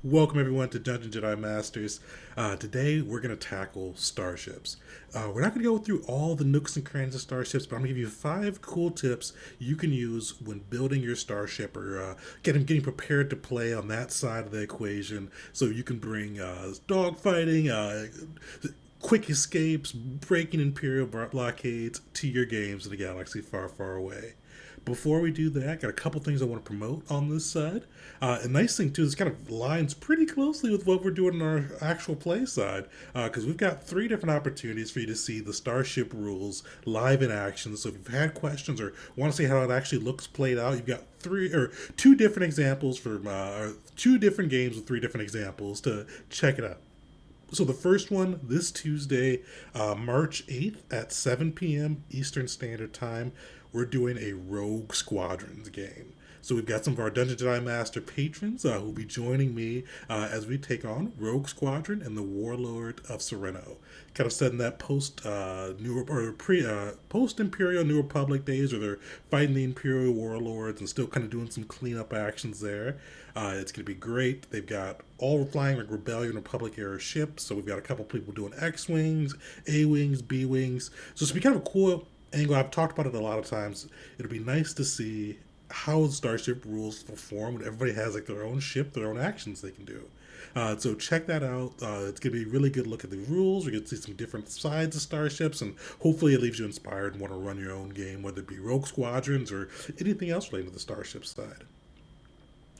Welcome everyone to Dungeon Jedi Masters. Today we're going to tackle starships. We're not going to go through all the nooks and crannies of starships, but I'm going to give you 5 cool tips you can use when building your starship or getting prepared to play on that side of the equation, so you can bring dogfighting, quick escapes, breaking Imperial blockades to your games in a galaxy far, far away. Before we do that, got a couple things I want to promote on this side. A nice thing too is kind of lines pretty closely with what we're doing on our actual play side, because we've got 3 different opportunities for you to see the Starship rules live in action. So if you've had questions or want to see how it actually looks played out, you've got 2 different examples from 2 different games with 3 different examples to check it out. So the first one this Tuesday, March 8th at 7 p.m. Eastern Standard Time, we're doing a Rogue Squadrons game. So we've got some of our Dungeon Jedi Master patrons who will be joining me as we take on Rogue Squadron and the Warlord of Serenno. Kind of setting that post Imperial New Republic days, where they're fighting the Imperial warlords and still kind of doing some cleanup actions there. It's going to be great. They've got all flying like Rebellion Republic era ships. So we've got a couple people doing X wings, A wings, B wings. So it's going to be kind of a cool angle. I've talked about it a lot of times. It'll be nice to see how Starship rules perform when everybody has like their own ship, their own actions they can do. So check that out. It's going to be a really good look at the rules. We're going to see some different sides of starships, and hopefully it leaves you inspired and want to run your own game, whether it be Rogue Squadrons or anything else related to the starship side.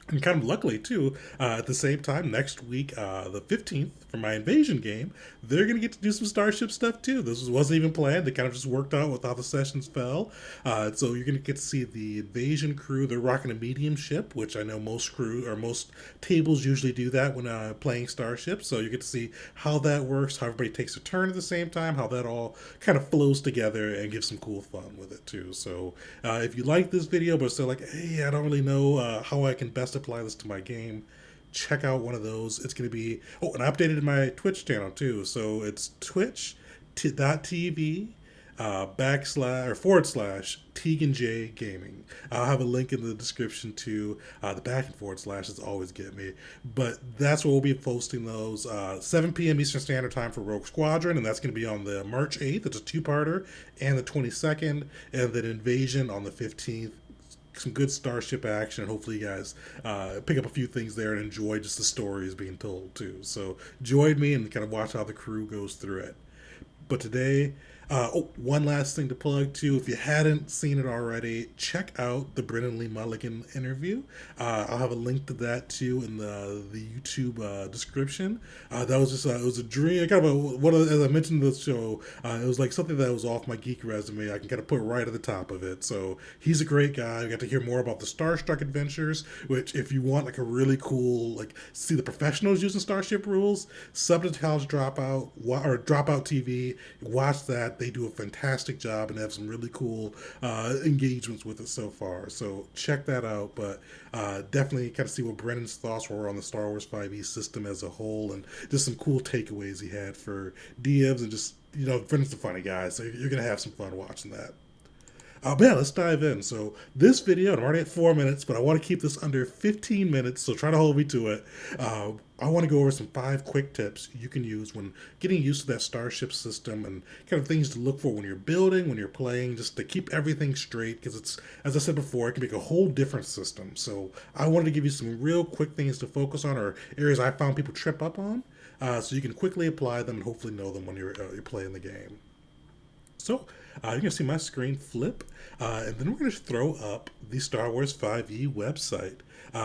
And kind of luckily too, at the same time next week, the 15th, for my invasion game, they're gonna get to do some starship stuff too. This wasn't even planned; it kind of just worked out with how the sessions fell. So you're gonna get to see the invasion crew. They're rocking a medium ship, which I know most crew or most tables usually do that when playing starship. So you get to see how that works, how everybody takes a turn at the same time, how that all kind of flows together and gives some cool fun with it too. So if you like this video but still like, hey, I don't really know how I can best apply this to my game, check out one of those. It's going to be, oh, and I updated my Twitch channel too. So it's twitch.tv backslash or forward slash Tegan J Gaming. I'll have a link in the description to the back and forward slashes always get me. But that's where we'll be posting those 7 p.m. Eastern Standard Time for Rogue Squadron, and that's going to be on the March 8th. It's a two-parter, and the 22nd, and then Invasion on the 15th. Some good starship action. Hopefully, you guys pick up a few things there and enjoy just the stories being told too. So join me and kind of watch how the crew goes through it. But today, one last thing to plug too. If you hadn't seen it already, check out the Brennan Lee Mulligan interview. I'll have a link to that too in the YouTube description. That was just it was a dream, kind of as I mentioned in the show. It was like something that was off my geek resume. I can kind of put right at the top of it. So he's a great guy. We got to hear more about the Starstruck adventures, which if you want like a really cool like see the professionals using Starship rules, sub to College Dropout or Dropout TV. Watch that. They do a fantastic job and have some really cool engagements with it so far. So check that out. But definitely kind of see what Brennan's thoughts were on the Star Wars 5e system as a whole, and just some cool takeaways he had for DMs, and just, Brennan's a funny guy, so you're going to have some fun watching that. But yeah, let's dive in. So this video, I'm already at 4 minutes, but I want to keep this under 15 minutes, so try to hold me to it. I want to go over some 5 quick tips you can use when getting used to that Starship system, and kind of things to look for when you're building, when you're playing, just to keep everything straight, because it's, as I said before, it can make a whole different system. So I wanted to give you some real quick things to focus on, or areas I found people trip up on, so you can quickly apply them and hopefully know them when you're playing the game. So you're going to see my screen flip, and then we're going to throw up the Star Wars 5e website.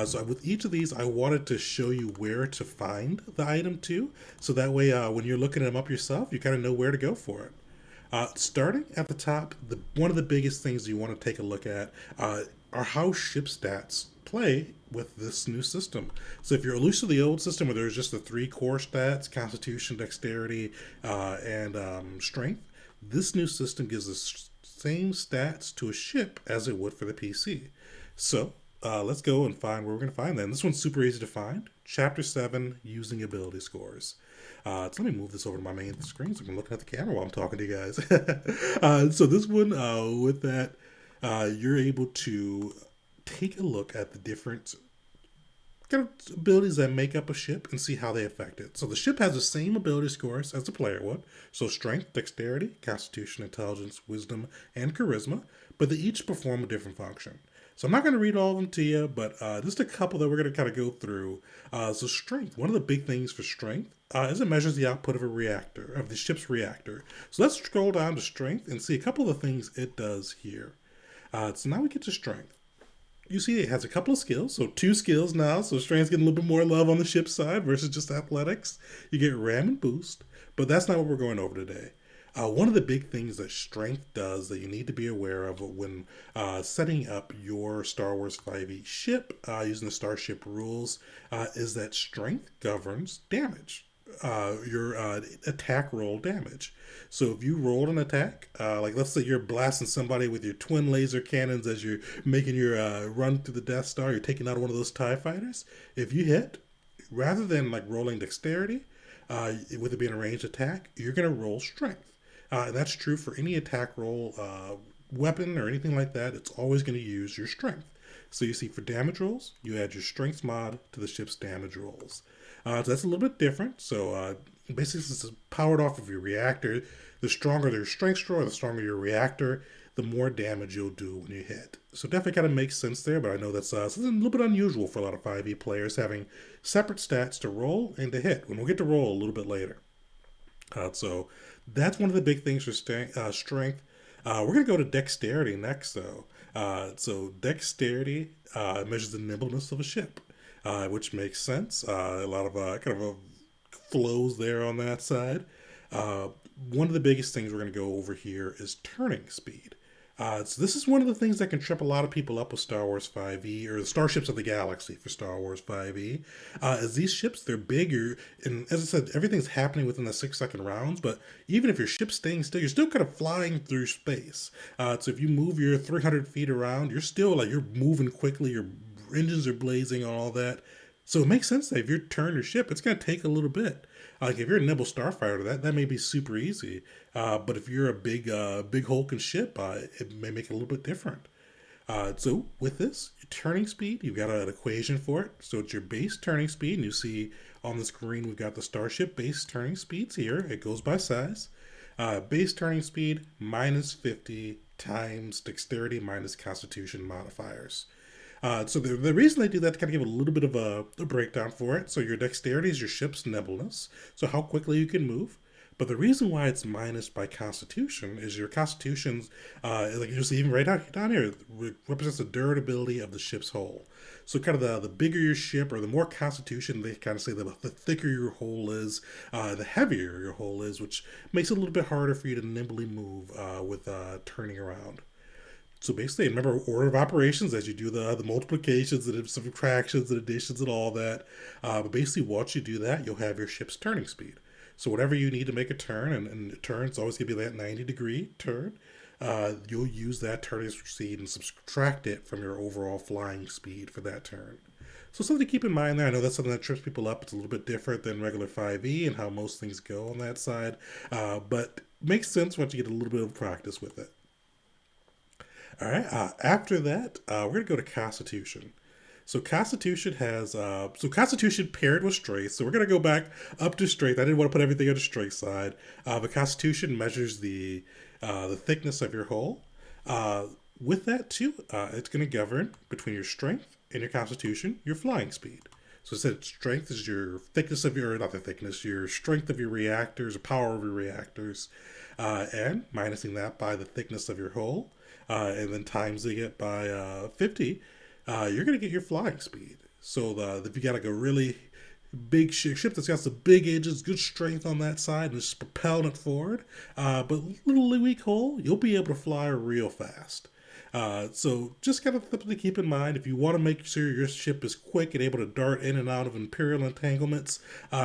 So with each of these, I wanted to show you where to find the item to, so that way when you're looking them up yourself, you kind of know where to go for it. Starting at the top, one of the biggest things you want to take a look at are how ship stats play with this new system. So if you're used to the old system where there's just the 3 core stats, Constitution, Dexterity, and Strength, this new system gives the same stats to a ship as it would for the PC. So let's go and find where we're going to find that. And this one's super easy to find. Chapter 7, Using Ability Scores. So let me move this over to my main screen so I can look at the camera while I'm talking to you guys. So this one, with that, you're able to take a look at the different kind of abilities that make up a ship and see how they affect it. So the ship has the same ability scores as the player would. So strength, dexterity, constitution, intelligence, wisdom, and charisma, but they each perform a different function. So I'm not going to read all of them to you, but just a couple that we're going to kind of go through. So strength, one of the big things for strength is it measures the output of a reactor, of the ship's reactor. So let's scroll down to strength and see a couple of the things it does here. So now we get to strength. You see it has a couple of skills, so 2 skills now, so strength's getting a little bit more love on the ship side versus just athletics. You get ram and boost, but that's not what we're going over today. One of the big things that strength does that you need to be aware of when setting up your Star Wars 5e ship using the Starship rules is that strength governs damage. Your attack roll damage. So if you rolled an attack, like let's say you're blasting somebody with your twin laser cannons as you're making your run through the Death Star, you're taking out one of those TIE fighters. If you hit, rather than like rolling dexterity, with it being a ranged attack, you're going to roll strength. And that's true for any attack roll, weapon or anything like that. It's always going to use your strength. So you see, for damage rolls, you add your strength mod to the ship's damage rolls. So that's a little bit different. So basically, since it's powered off of your reactor, the stronger your strength score, the stronger your reactor, the more damage you'll do when you hit. So definitely kind of makes sense there, but I know that's something a little bit unusual for a lot of 5e players, having separate stats to roll and to hit. When we'll get to roll a little bit later. So that's one of the big things for strength. We're going to go to dexterity next, though. So dexterity measures the nimbleness of a ship, which makes sense. A lot of kind of flows there on that side. One of the biggest things we're going to go over here is turning speed. So this is one of the things that can trip a lot of people up with Star Wars 5e, or the Starships of the Galaxy for Star Wars 5e. As these ships, they're bigger, and as I said, everything's happening within the 6-second rounds, but even if your ship's staying still, you're still kind of flying through space. So if you move your 300 feet around, you're moving quickly, your engines are blazing and all that. So it makes sense that if you turn your ship, it's going to take a little bit. Like if you're a nimble starfighter, that may be super easy. But if you're a big hulking ship, it may make it a little bit different. So with this, your turning speed, you've got an equation for it. So it's your base turning speed, and you see on the screen we've got the Starship base turning speeds here. It goes by size. Base turning speed minus 50 times dexterity minus constitution modifiers. So the reason they do that to kind of give a little bit of a breakdown for it. So your dexterity is your ship's nimbleness, so how quickly you can move. But the reason why it's minus by constitution is your constitution's, like you see even right down here, represents the durability of the ship's hull. So kind of the bigger your ship, or the more constitution, they kind of say the thicker your hull is, the heavier your hull is, which makes it a little bit harder for you to nimbly move with turning around. So basically, remember order of operations as you do the multiplications and subtractions and additions and all that. But basically, once you do that, you'll have your ship's turning speed. So whatever you need to make a turn, and the turn's always going to be that 90-degree turn, you'll use that turning speed and subtract it from your overall flying speed for that turn. So something to keep in mind there. I know that's something that trips people up. It's a little bit different than regular 5e and how most things go on that side. But makes sense once you get a little bit of practice with it. All right. After that, we're going to go to Constitution. So Constitution has Constitution paired with Strength. So we're going to go back up to Strength. I didn't want to put everything on the Strength side. But Constitution measures the thickness of your hull. With that too, it's going to govern between your Strength and your Constitution, your flying speed. So it said strength is your thickness of your, not the thickness, your strength of your reactors, or power of your reactors, and minusing that by the thickness of your hull. And then timesing it by 50, you're going to get your flying speed. So if you got like a really big ship that's got some big engines, good strength on that side, and it's propelling it forward, but little weak hull, you'll be able to fly real fast. So just kind of something to keep in mind. If you want to make sure your ship is quick and able to dart in and out of Imperial entanglements,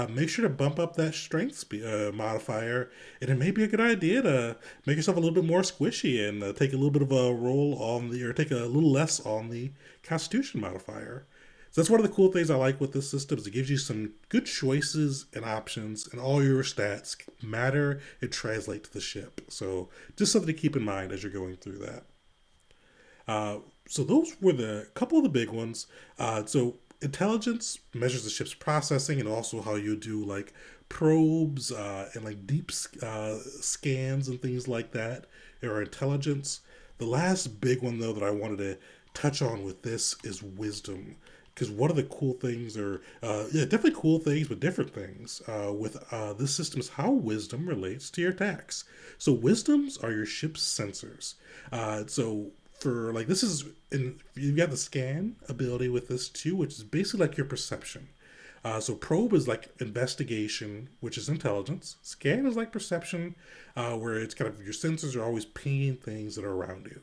make sure to bump up that strength modifier. And it may be a good idea to make yourself a little bit more squishy and take a little bit of a roll on or take a little less on the Constitution modifier. So that's one of the cool things I like with this system is it gives you some good choices and options, and all your stats matter and translate to the ship. So just something to keep in mind as you're going through that. So those were the couple of the big ones. So intelligence measures the ship's processing and also how you do like probes and like deep scans and things like that, or intelligence. The last big one though that I wanted to touch on with this is wisdom, because one of the cool things, or yeah, definitely cool things, but different things with this system is how wisdom relates to your attacks. So wisdoms are your ship's sensors. So for like this is in, you've got the scan ability with this too, which is basically like your perception. So probe is like investigation, which is intelligence. Scan is like perception, where it's kind of your sensors are always pinging things that are around you.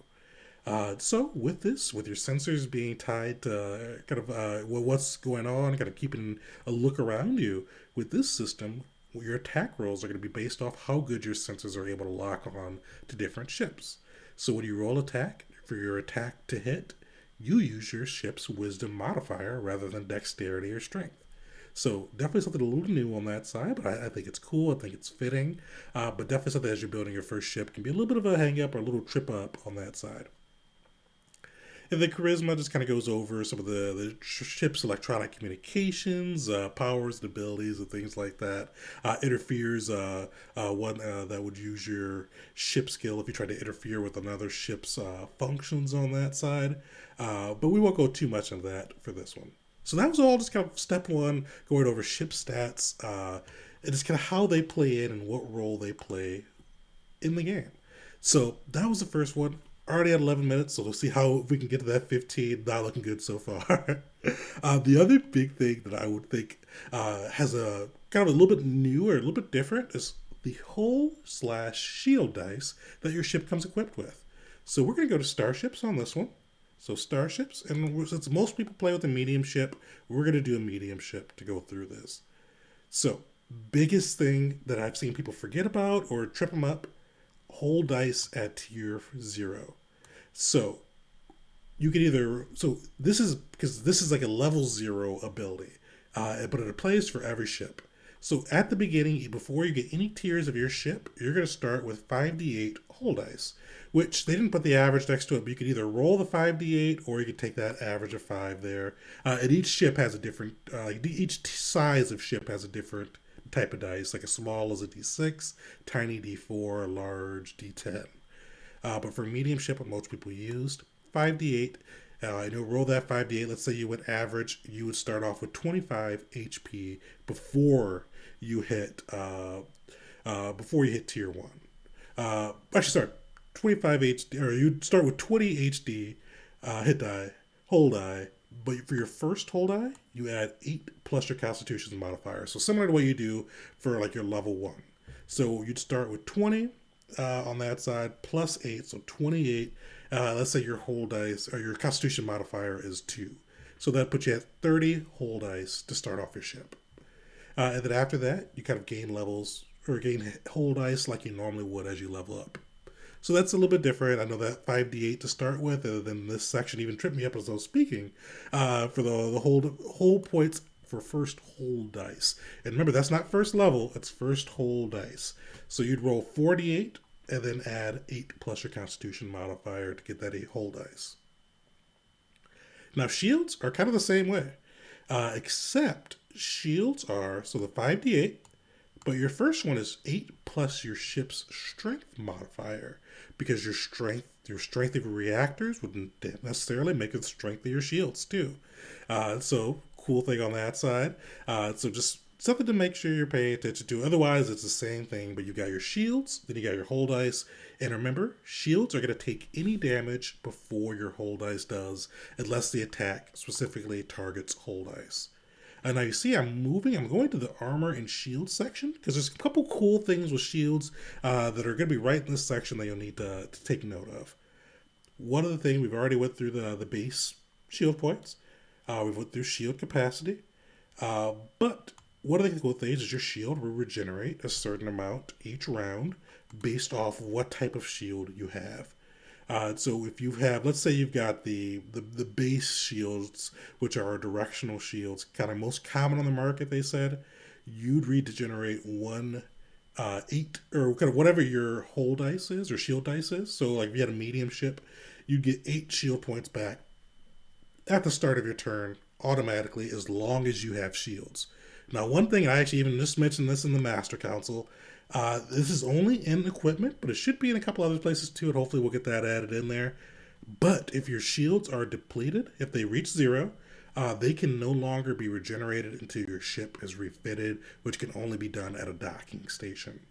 So with this, with your sensors being tied to kind of what's going on, kind of keeping a look around you, with this system, your attack rolls are going to be based off how good your sensors are able to lock on to different ships. So when you roll attack, for your attack to hit, you use your ship's wisdom modifier rather than dexterity or strength. So definitely something a little new on that side, but I think it's cool. I think it's fitting. But definitely something as you're building your first ship can be a little bit of a hang up or a little trip up on that side. And the charisma just kind of goes over some of the ship's electronic communications, powers and abilities and things like that. Interferes one that would use your ship skill if you try to interfere with another ship's functions on that side. But we won't go too much into that for this one. So that was all just kind of step one, going over ship stats, and just kind of how they play in and what role they play in the game. So that was the first one. Already at 11 minutes, so we'll see how we can get to that 15. Not looking good so far. The other big thing that I would think has a kind of a little bit new or a little bit different is the hull/shield dice that your ship comes equipped with. So we're going to go to Starships on this one. So Starships, and since most people play with a medium ship, we're going to do a medium ship to go through this. So biggest thing that I've seen people forget about or trip them up, whole dice at tier 0. So you can either, so this is because this is like a level 0 ability, but it applies for every ship. So at the beginning, before you get any tiers of your ship, you're going to start with 5d8 whole dice, which they didn't put the average next to it, but you could either roll the 5d8 or you could take that average of 5 there. And each ship has a different, each size of ship has a different type of dice. Like a small is a d6, tiny d4, large d10. But for medium ship, what most people used, 5d8. And you'll roll that 5d8. Let's say you went average. You would start off with 25 HP before you hit tier 1. Actually, sorry, 25 HD, or you'd start with 20 HD hit die, whole die. But for your first whole die, you add 8 plus your Constitution modifier. So similar to what you do for like your level 1. So you'd start with 20 on that side plus 8, so 28. Let's say your whole dice or your Constitution modifier is 2. So that puts you at 30 whole dice to start off your ship. And then after that, you kind of gain levels or gain whole dice like you normally would as you level up. So that's a little bit different. I know that 5d8 to start with, and then this section even tripped me up as I was speaking for the whole points for first whole dice. And remember, that's not first level, it's first whole dice. So you'd roll 48 and then add 8 plus your Constitution modifier to get that 8 whole dice. Now, shields are kind of the same way, except shields are, so the 5d8, but your first one is 8 plus your ship's strength modifier, because your strength of your reactors wouldn't necessarily make it the strength of your shields too. So cool thing on that side. So just something to make sure you're paying attention to. Otherwise, it's the same thing, but you got your shields, then you got your whole dice. And remember, shields are going to take any damage before your whole dice does, unless the attack specifically targets whole dice. And now you see I'm going to the armor and shield section, because there's a couple cool things with shields that are going to be right in this section that you'll need to take note of. One of the things, we've already went through the base shield points. We've went through shield capacity. But one of the cool things is your shield will regenerate a certain amount each round based off what type of shield you have. So if you have, let's say you've got the base shields, which are directional shields, kind of most common on the market, they said, you'd regenerate 8, or kind of whatever your whole dice is, or shield dice is. So like if you had a medium ship, you'd get 8 shield points back at the start of your turn automatically as long as you have shields. Now, one thing, I actually even just mentioned this in the Master Council. This is only in equipment, but it should be in a couple other places too, and hopefully we'll get that added in there. But if your shields are depleted, if they reach zero, they can no longer be regenerated until your ship is refitted, which can only be done at a docking station.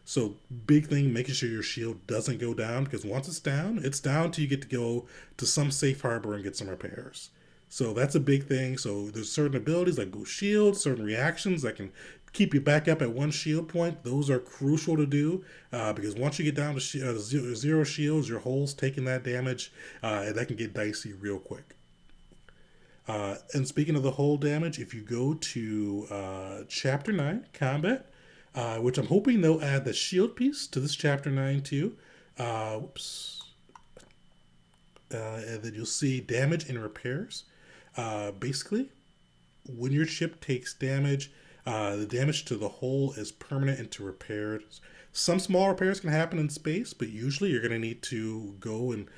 So big thing, making sure your shield doesn't go down, because once it's down till you get to go to some safe harbor and get some repairs. So that's a big thing. So there's certain abilities like Boost Shield, certain reactions that can keep you back up at one shield point. Those are crucial to do because once you get down to zero shields, your hull's taking that damage, and that can get dicey real quick. And speaking of the hull damage, if you go to Chapter 9, Combat, which I'm hoping they'll add the shield piece to this Chapter 9 too. Whoops. And then you'll see damage and repairs. Basically, when your ship takes damage, the damage to the hull is permanent and to repairs. Some small repairs can happen in space, but usually you're going to need to go and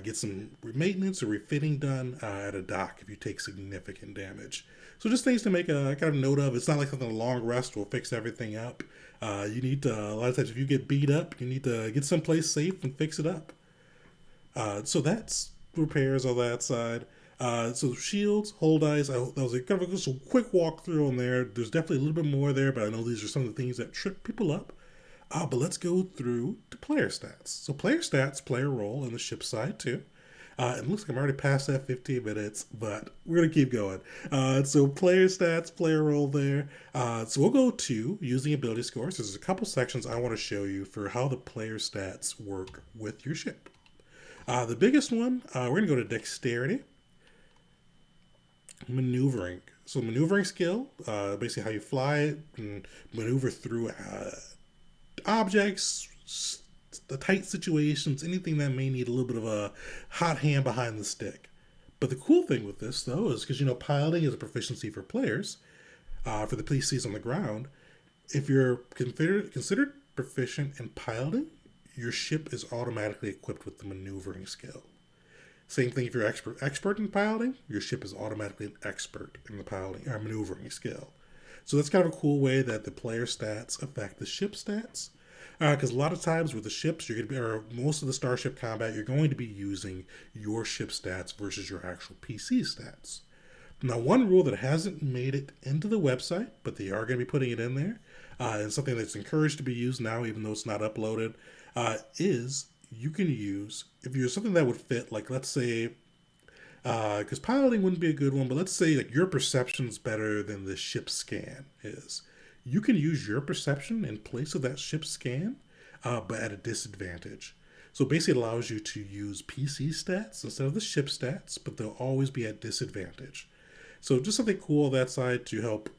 get some maintenance or refitting done at a dock if you take significant damage. So just things to make a kind of note of. It's not like something a long rest will fix everything up. You need to, a lot of times if you get beat up, you need to get someplace safe and fix it up. So that's repairs on that side. So shields, hull dice. That was a kind of just a quick walkthrough on there. There's definitely a little bit more there, but I know these are some of the things that trip people up. But let's go through to player stats. So player stats play a role in the ship side too. It looks like I'm already past that 15 minutes, but we're going to keep going. So player stats play a role there. So we'll go to using ability scores. There's a couple sections I want to show you for how the player stats work with your ship. The biggest one, we're going to go to dexterity. Maneuvering. So maneuvering skill, basically how you fly and maneuver through objects, the tight situations, anything that may need a little bit of a hot hand behind the stick. But the cool thing with this, though, is because, piloting is a proficiency for players, for the PCs on the ground. If you're considered proficient in piloting, your ship is automatically equipped with the maneuvering skill. Same thing if you're expert in piloting, your ship is automatically an expert in the piloting or maneuvering skill. So that's kind of a cool way that the player stats affect the ship stats. Because a lot of times with the ships, you're going to be, or most of the Starship combat, you're going to be using your ship stats versus your actual PC stats. Now, one rule that hasn't made it into the website, but they are going to be putting it in there, and something that's encouraged to be used now, even though it's not uploaded, is you can use, if you're something that would fit, like let's say, because piloting wouldn't be a good one, but let's say like your perception's better than the ship scan is. You can use your perception in place of that ship scan, but at a disadvantage. So basically it allows you to use PC stats instead of the ship stats, but they'll always be at disadvantage. So just something cool on that side to help.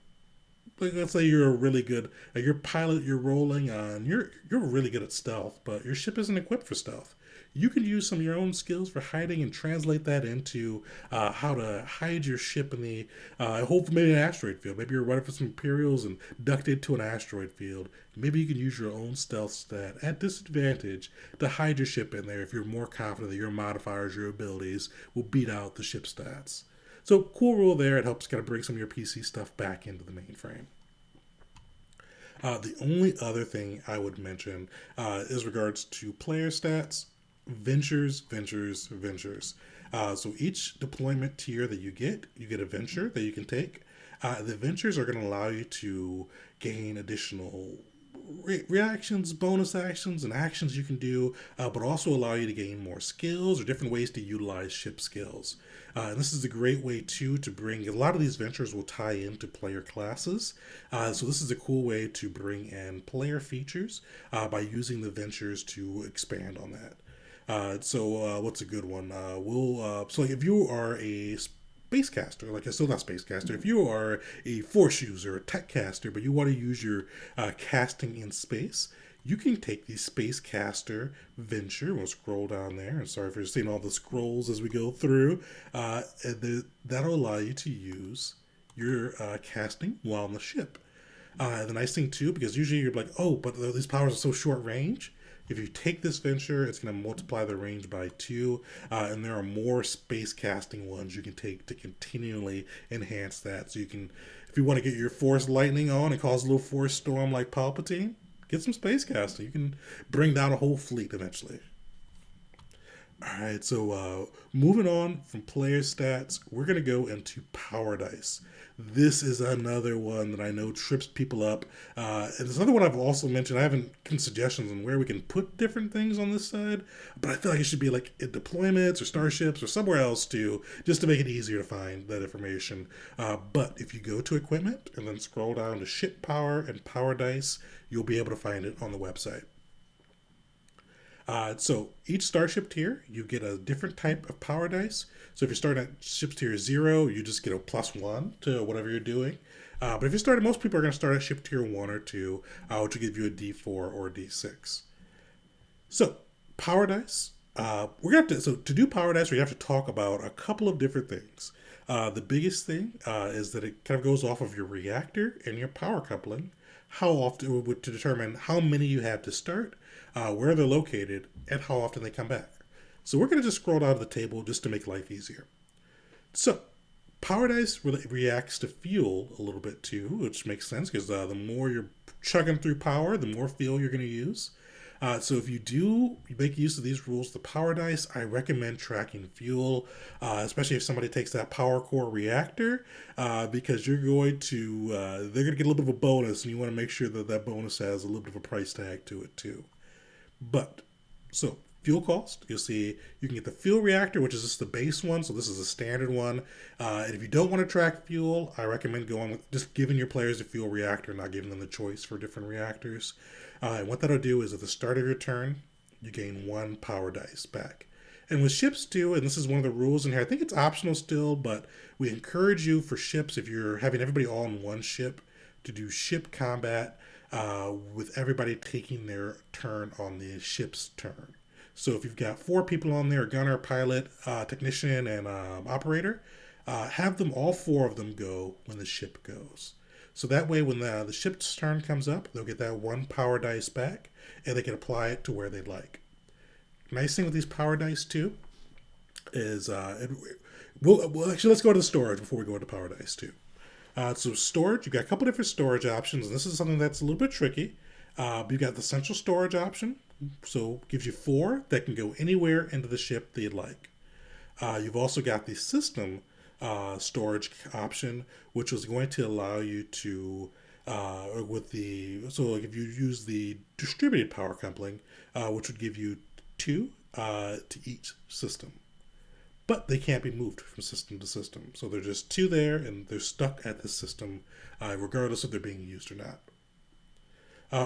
Like let's say you're a really good, your pilot you're rolling on, you're really good at stealth, but your ship isn't equipped for stealth. You can use some of your own skills for hiding and translate that into how to hide your ship in the maybe an asteroid field. Maybe you're running for some Imperials and ducked into an asteroid field. Maybe you can use your own stealth stat at disadvantage to hide your ship in there if you're more confident that your modifiers, your abilities will beat out the ship stats. So cool rule there. It helps kind of bring some of your PC stuff back into the mainframe. The only other thing I would mention is regards to player stats. Ventures. So each deployment tier that you get a venture that you can take. The ventures are going to allow you to gain additional reactions, bonus actions, and actions you can do, but also allow you to gain more skills or different ways to utilize ship skills. And this is a great way, too, to bring, a lot of these ventures will tie into player classes. So this is a cool way to bring in player features by using the ventures to expand on that. So what's a good one? So like if you are a space caster, like still not space caster, if you are a force user, a tech caster, but you want to use your casting in space, you can take the space caster venture. We'll scroll down there, and sorry for seeing all the scrolls as we go through. That'll allow you to use your casting while on the ship. The nice thing too, because usually you're like, oh, but these powers are so short range. If you take this venture, it's going to multiply the range by 2, and there are more space casting ones you can take to continually enhance that. So you can, if you want to get your force lightning on and cause a little force storm like Palpatine, get some space casting. You can bring down a whole fleet eventually. All right, so moving on from player stats, we're going to go into power dice. This is another one that I know trips people up. And it's another one I've also mentioned. I haven't given suggestions on where we can put different things on this side, but I feel like it should be like in deployments or starships or somewhere else too, just to make it easier to find that information. But if you go to equipment and then scroll down to ship power and power dice, you'll be able to find it on the website. So each starship tier, you get a different type of power dice. So if you're starting at ship tier 0, you just get a +1 to whatever you're doing. But if you're starting, most people are going to start at ship tier 1 or 2, which will give you a D4 or a D6. So power dice, we're gonna have to. So to do power dice, we have to talk about a couple of different things. The biggest thing is that it kind of goes off of your reactor and your power coupling. How often to determine how many you have to start, where they're located, and how often they come back. So we're going to just scroll down to the table just to make life easier. So power dice reacts to fuel a little bit too, which makes sense because the more you're chugging through power, the more fuel you're going to use. So if you make use of these rules, the power dice, I recommend tracking fuel, especially if somebody takes that power core reactor, because you're going to, they're going to get a little bit of a bonus, and you want to make sure that that bonus has a little bit of a price tag to it too. But, so fuel cost, you'll see you can get the fuel reactor, which is just the base one, so this is a standard one. And if you don't want to track fuel, I recommend going with just giving your players a fuel reactor, not giving them the choice for different reactors. And what that'll do is at the start of your turn, you gain 1 power dice back. And with ships too, and this is one of the rules in here, I think it's optional still, but we encourage you for ships, if you're having everybody all in one ship, to do ship combat with everybody taking their turn on the ship's turn. So if you've got 4 people on there, gunner, pilot, technician, and operator, have them, all 4 of them go when the ship goes. So that way when the ship's turn comes up, they'll get that 1 power dice back, and they can apply it to where they'd like. Nice thing with these power dice too is, well, actually let's go to the storage before we go into power dice too. So storage, you've got a couple different storage options, and this is something that's a little bit tricky. You've got the central storage option, so it gives you 4 that can go anywhere into the ship that you'd like. You've also got the system storage option, which is going to allow you to, so like if you use the distributed power coupling, which would give you 2 to each system. But they can't be moved from system to system. So they're just 2 there, and they're stuck at the system, regardless if they're being used or not.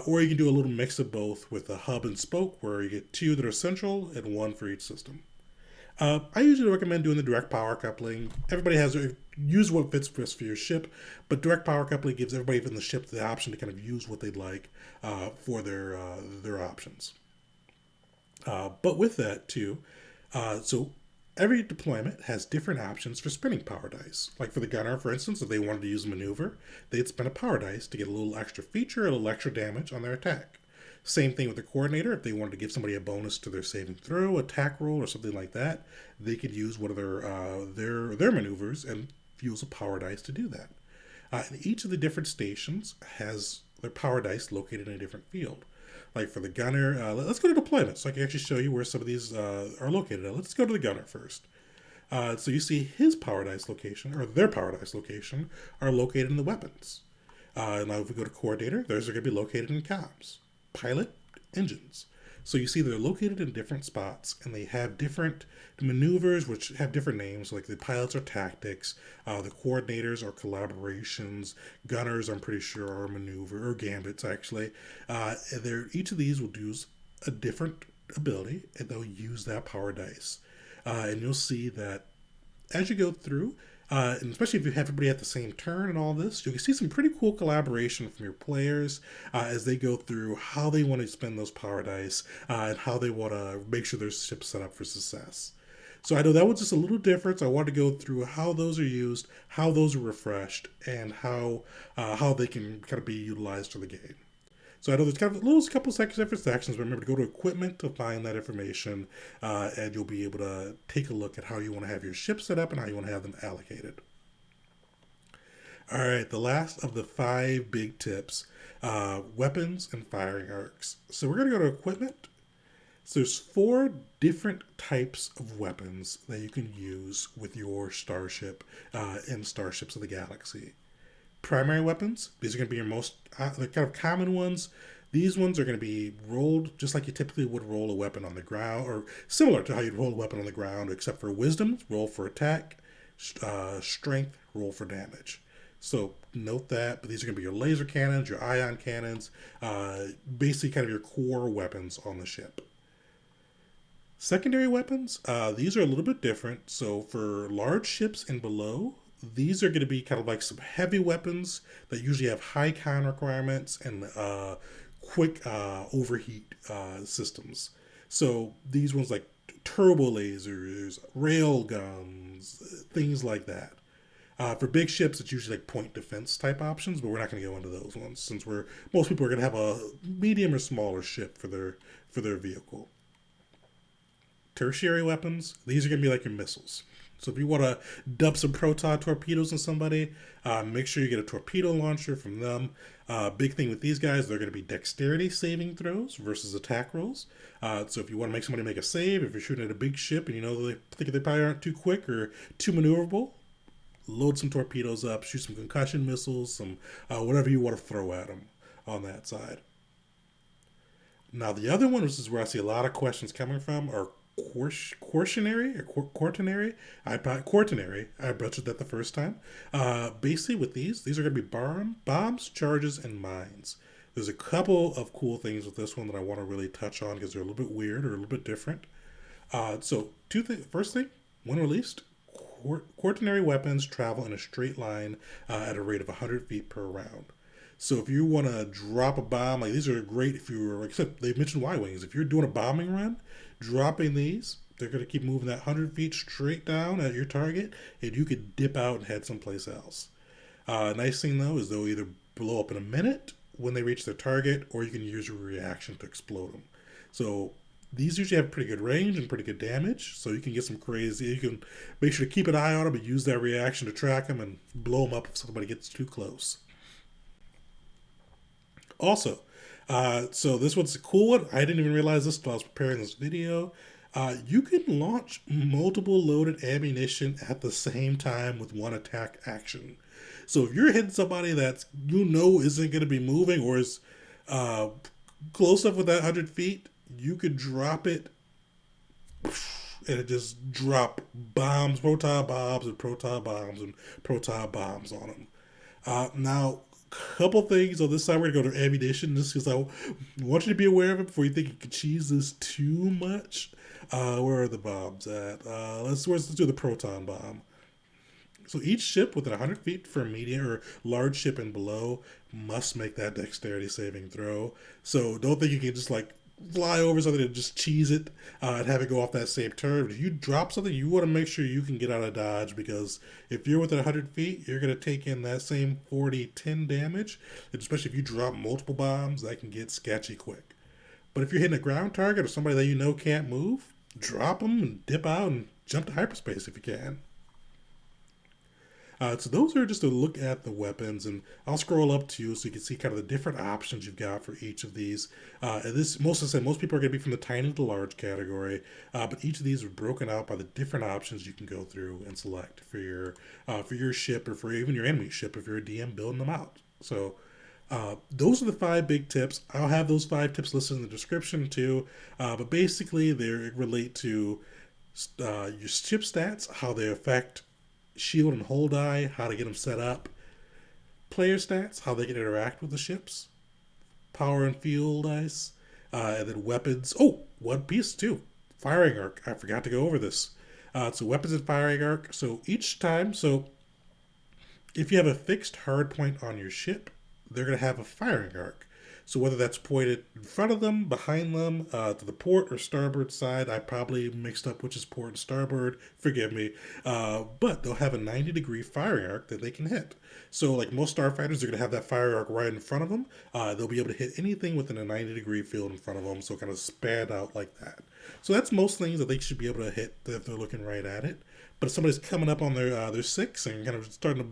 Or you can do a little mix of both with a hub and spoke, where you get 2 that are central and 1 for each system. I usually recommend doing the direct power coupling. Everybody use what fits best for your ship, but direct power coupling gives everybody in the ship the option to kind of use what they'd like for their options. But with that too, so every deployment has different options for spinning power dice. Like for the gunner, for instance, if they wanted to use a maneuver, they'd spin a power dice to get a little extra feature, a little extra damage on their attack. Same thing with the coordinator. If they wanted to give somebody a bonus to their saving throw, attack roll, or something like that, they could use one of their maneuvers and use a power dice to do that. And each of the different stations has their power dice located in a different field. Like for the gunner, let's go to deployment so I can actually show you where some of these are located. Let's go to the gunner first. So you see his power dice location, or their power dice location, are located in the weapons. Now if we go to coordinator, those are going to be located in comms. Pilot, engines. So you see they're located in different spots, and they have different maneuvers which have different names. Like the pilots are tactics, the coordinators are collaborations, gunners I'm pretty sure are maneuver or gambits actually. Each of these will use a different ability, and they'll use that power dice. And you'll see that as you go through, and especially if you have everybody at the same turn and all this, you can see some pretty cool collaboration from your players as they go through how they want to spend those power dice and how they want to make sure their ship's set up for success. So I know that was just a little different. So I wanted to go through how those are used, how those are refreshed, and how they can kind of be utilized for the game. So I know there's kind of a little couple different sections, but remember to go to equipment to find that information, and you'll be able to take a look at how you want to have your ship set up and how you want to have them allocated. All right, the last of the 5 big tips, weapons and firing arcs. So we're going to go to equipment. So there's 4 different types of weapons that you can use with your starship in Starships of the Galaxy. Primary weapons, these are going to be your most the kind of common ones. These ones are going to be rolled just like you typically would roll a weapon on the ground, or similar to how you'd roll a weapon on the ground, except for wisdom, roll for attack, strength, roll for damage. So note that, but these are going to be your laser cannons, your ion cannons, basically kind of your core weapons on the ship. Secondary weapons, these are a little bit different. So for large ships and below, these are going to be kind of like some heavy weapons that usually have high con requirements and quick overheat systems. So these ones like turbo lasers, rail guns, things like that. For big ships, it's usually like point defense type options, but we're not going to go into those ones since most people are going to have a medium or smaller ship for their vehicle. Tertiary weapons, these are going to be like your missiles. So if you want to dump some proton torpedoes on somebody, make sure you get a torpedo launcher from them. Big thing with these guys, they're going to be dexterity saving throws versus attack rolls. So if you want to make somebody make a save, if you're shooting at a big ship and you know they think they probably aren't too quick or too maneuverable, load some torpedoes up, shoot some concussion missiles, some whatever you want to throw at them on that side. Now the other one, which is where I see a lot of questions coming from, are quaternary. I butchered that the first time. Basically, with these are going to be bombs, charges, and mines. There's a couple of cool things with this one that I want to really touch on because they're a little bit weird or a little bit different. So, two things. First thing, when released, quaternary weapons travel in a straight line at a rate of 100 feet per round. So if you want to drop a bomb, like these are great if you're, except they mentioned Y-Wings. If you're doing a bombing run, dropping these, they're going to keep moving that 100 feet straight down at your target, and you could dip out and head someplace else. Nice thing, though, is they'll either blow up in a minute when they reach their target, or you can use your reaction to explode them. So these usually have pretty good range and pretty good damage, so you can get some crazy. You can make sure to keep an eye on them and use that reaction to track them and blow them up if somebody gets too close. Also, so this one's a cool one. I didn't even realize this while I was preparing this video. You can launch multiple loaded ammunition at the same time with one attack action. So if you're hitting somebody that isn't going to be moving or is close up with that 100 feet, you could drop it and it just drop bombs, proton bombs, and proton bombs, and proton bombs on them. Now, couple things on this side. We're going to go to ammunition just because I want you to be aware of it before you think you can cheese this too much. Where are the bombs at? Let's do the proton bomb. So each ship within 100 feet for a medium or large ship and below must make that dexterity saving throw. So don't think you can just like fly over something and just cheese it and have it go off that same turn. If you drop something, you want to make sure you can get out of dodge, because if you're within 100 feet, you're going to take in that same 40-10 damage, and especially if you drop multiple bombs, that can get sketchy quick. But if you're hitting a ground target or somebody that you know can't move, drop them and dip out and jump to hyperspace if you can. So those are just a look at the weapons, and I'll scroll up to you so you can see kind of the different options you've got for each of these. And most people are going to be from the tiny to the large category, but each of these are broken out by the different options you can go through and select for your ship or for even your enemy ship if you're a DM building them out. So those are the 5 big tips. I'll have those 5 tips listed in the description too, but basically they relate to your ship stats, how they affect shield and hull die, how to get them set up, player stats, how they can interact with the ships, power and fuel dice, and then weapons. Oh, one piece too, firing arc. I forgot to go over this. So weapons and firing arc. So each time, if you have a fixed hard point on your ship, they're going to have a firing arc. So whether that's pointed in front of them, behind them, to the port or starboard side, I probably mixed up which is port and starboard, forgive me. But they'll have a 90-degree firing arc that they can hit. So like most starfighters, they're going to have that fire arc right in front of them. They'll be able to hit anything within a 90-degree field in front of them, so kind of span out like that. So that's most things that they should be able to hit if they're looking right at it. But if somebody's coming up on their six and kind of starting to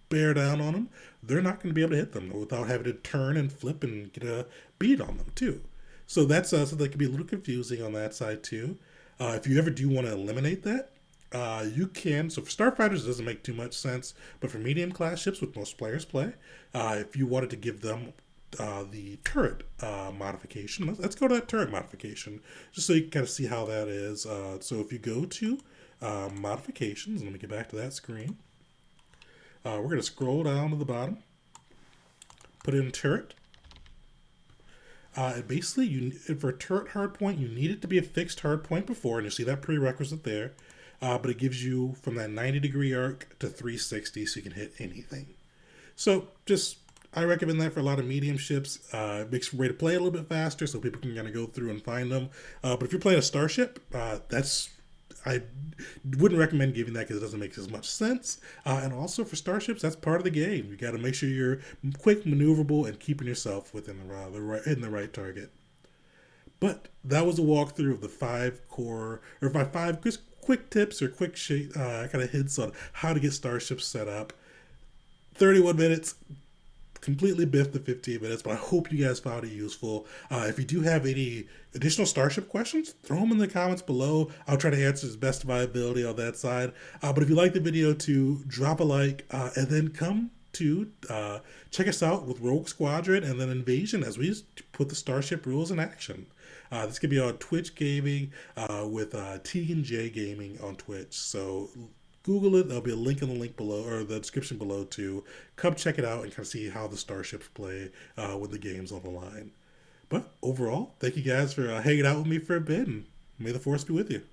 bear down on them, they're not going to be able to hit them without having to turn and flip and get a bead on them too. So that's something that can be a little confusing on that side too. If you ever do want to eliminate that, you can. So for starfighters, it doesn't make too much sense, but for medium class ships, which most players play, if you wanted to give them the turret modification, let's go to that turret modification just so you can kind of see how that is. So if you go to modifications, let me get back to that screen. We're going to scroll down to the bottom, put in turret. And basically, for a turret hardpoint, you need it to be a fixed hardpoint before, and you see that prerequisite there. But it gives you from that 90-degree arc to 360, so you can hit anything. So I recommend that for a lot of medium ships. It makes the way to play a little bit faster, so people can kind of go through and find them. But if you're playing a Starship, I wouldn't recommend giving that because it doesn't make as much sense. And also for Starships, that's part of the game. You got to make sure you're quick, maneuverable, and keeping yourself within the right target. But that was a walkthrough of the my five quick tips or quick kind of hints on how to get Starships set up. 31 minutes. Completely biffed the 15 minutes, but I hope you guys found it useful. If you do have any additional Starship questions, throw them in the comments below. I'll try to answer as best of my ability on that side. But if you like the video, to drop a like, and then come to check us out with Rogue Squadron and then Invasion as we put the Starship rules in action. This could be on Twitch Gaming with Tegan Gaming on Twitch. So Google it. There'll be a link in the link below, or the description below, to come check it out and kind of see how the Starships play when the game's on the line. But overall, thank you guys for hanging out with me for a bit, and may the Force be with you.